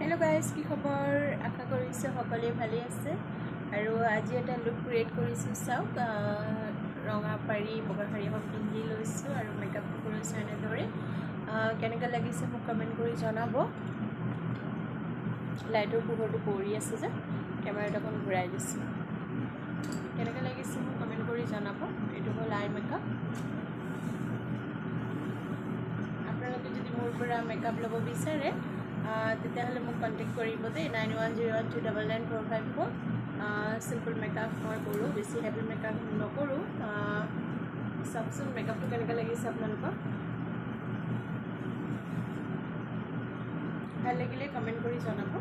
hello guys की खबर आशा करिছো সকলে ভালে আছে আৰু আজি এটা লুক ক্ৰিয়েট কৰিছো চাওক ৰঙা পাৰি বগা শাৰী এখন পিন্ধি লৈছো আৰু মেকআপ কৰিছো এনেদৰে কেনেকৈ লাগিছে মোক কমেন্ট কৰি জনাব লাইটৰ পোহৰটো পৰি আছে যে কেমেৰাটো অকণ ঘূৰাই দিছো কেনেকৈ লাগিছে মোক কমেন্ট কৰি জনাব এটো হ'ল আই মেকআপ আপোনালোকে যদি মোৰ পৰা মেকআপ ল'ব বিচাৰে তেতিয়াহ'লে মোক কণ্টেক্ট কৰিব দেই 9101299454 সিম্পল মেকআপ মই কৰোঁ বেছি হেভি মেকআপ নকৰোঁ চাওকচোন মেকআপটো কেনেকৈ লাগিছে আপোনালোকৰ ভাল লাগিলে কমেণ্ট কৰি জনাব